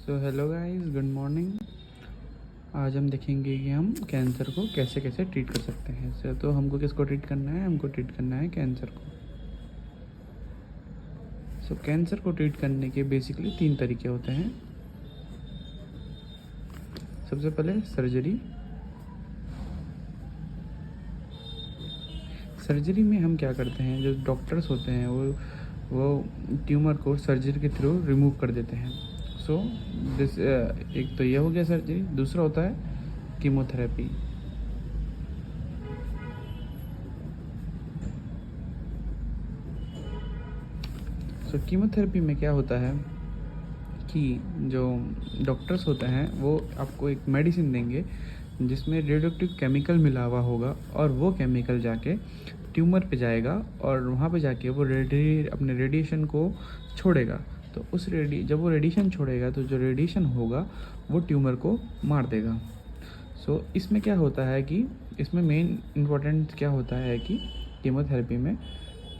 So hello guys, good morning. आज हम देखेंगे कि हम कैंसर को कैसे कैसे ट्रीट कर सकते हैं। तो हमको किसको ट्रीट करना है? हमको ट्रीट करना है कैंसर को। कैंसर को ट्रीट करने के बेसिकली 3 तरीके होते हैं। सबसे पहले सर्जरी में हम क्या करते हैं, जो डॉक्टर्स होते हैं वो ट्यूमर को सर्जरी के थ्रू रिमूव कर देते हैं। दिस एक तो ये हो गया सर्जरी। दूसरा होता है कीमोथेरेपी। कीमोथेरेपी में क्या होता है कि जो डॉक्टर्स होते हैं वो आपको एक मेडिसिन देंगे जिसमें रेडियोएक्टिव केमिकल मिला हुआ होगा, और वो केमिकल जाके ट्यूमर पे जाएगा और वहाँ पे जाके वो अपने रेडिएशन को छोड़ेगा। तो जब वो रेडिएशन छोड़ेगा तो जो रेडिएशन होगा वो ट्यूमर को मार देगा। इसमें क्या होता है कि इसमें मेन इम्पोर्टेंट क्या होता है कि कीमोथेरेपी में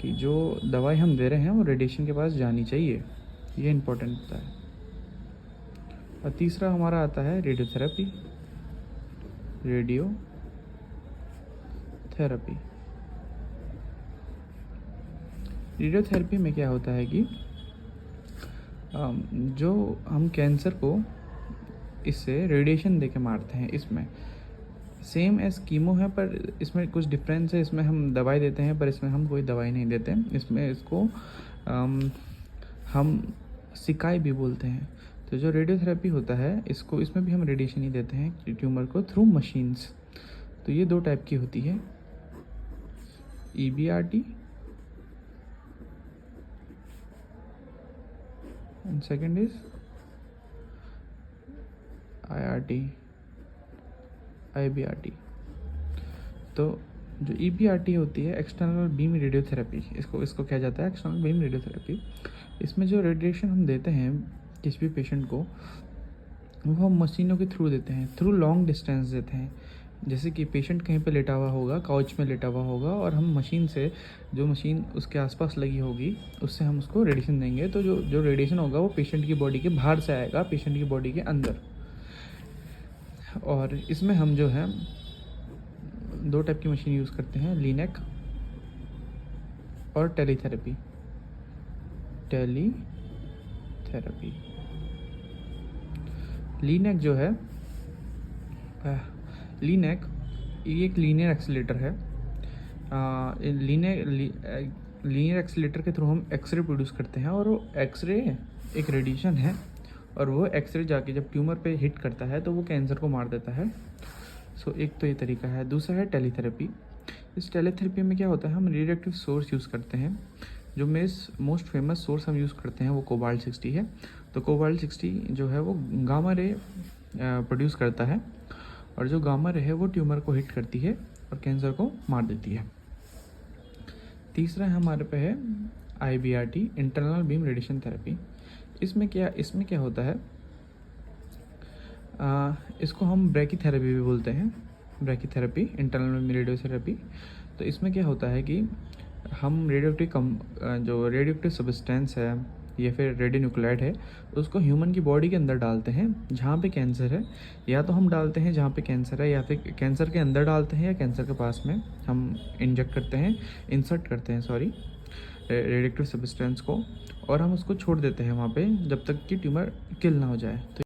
कि जो दवाई हम दे रहे हैं वो रेडिएशन के पास जानी चाहिए, ये इम्पोर्टेंट होता है। और तीसरा हमारा आता है रेडियोथेरेपी। रेडियोथेरेपी में क्या होता है कि जो हम कैंसर को इससे रेडिएशन देके मारते हैं। इसमें सेम एज कीमो है, पर इसमें कुछ डिफरेंस है। इसमें हम दवाई देते हैं, पर इसमें हम कोई दवाई नहीं देते। इसमें इसको हम सिकाई भी बोलते हैं। तो जो रेडियोथेरेपी होता है इसमें भी हम रेडिएशन ही देते हैं ट्यूमर को थ्रू मशीन्स। तो ये 2 टाइप की होती है, EBRT and second is IBRT। तो जो EBRT होती है, एक्सटर्नल बीम रेडियोथेरेपी, इसको कहा जाता है एक्सटर्नल बीम रेडियोथेरेपी। इसमें जो रेडिएशन हम देते हैं किसी भी पेशेंट को, वो हम मशीनों के थ्रू देते हैं, थ्रू लॉन्ग डिस्टेंस देते हैं। जैसे कि पेशेंट कहीं पे लेटा हुआ होगा, काउच में लेटा हुआ होगा, और हम मशीन से, जो मशीन उसके आसपास लगी होगी, उससे हम उसको रेडिएशन देंगे। तो जो रेडिएशन होगा वो पेशेंट की बॉडी के बाहर से आएगा, पेशेंट की बॉडी के अंदर। और इसमें हम जो है 2 टाइप की मशीन यूज़ करते हैं, लीनेक और टेलीथेरेपी। लीनेक जो है, लीनेक ये एक लीनियर एक्सीलेटर है। लीनियर एक्सीलेटर के थ्रू हम एक्सरे प्रोड्यूस करते हैं, और वो एक्सरे एक रेडिएशन है, और वो एक्सरे जाके जब ट्यूमर पे हिट करता है तो वो कैंसर को मार देता है। एक तो ये तरीका है। दूसरा है टेलीथेरेपी। इस टेलीथेरेपी में क्या होता है, हम रेडियोएक्टिव सोर्स यूज़ करते हैं। जो मोस्ट फेमस सोर्स हम यूज़ करते हैं वो कोबाल्ट 60 है। तो कोबाल्ट 60 जो है वो गामा रे प्रोड्यूस करता है, और जो गामा रे है वो ट्यूमर को हिट करती है और कैंसर को मार देती है। तीसरा हमारे पे है IBRT, internal beam radiation therapy. इसमें क्या होता है, इसको हम ब्रैकीथेरेपी भी बोलते हैं, ब्रैकीथेरेपी, इंटरनल बीम रेडियोथेरेपी। तो इसमें क्या होता है कि हम जो रेडियोएक्टिव सब्सटेंस है या फिर रेडियोन्यूक्लाइड है, उसको ह्यूमन की बॉडी के अंदर डालते हैं जहाँ पे कैंसर है। या तो हम डालते हैं जहाँ पे कैंसर है, या फिर कैंसर के अंदर डालते हैं, या कैंसर के पास में हम इंसर्ट करते हैं रेडियोएक्टिव सब्सटेंस को, और हम उसको छोड़ देते हैं वहाँ पे जब तक कि ट्यूमर किल ना हो जाए। तो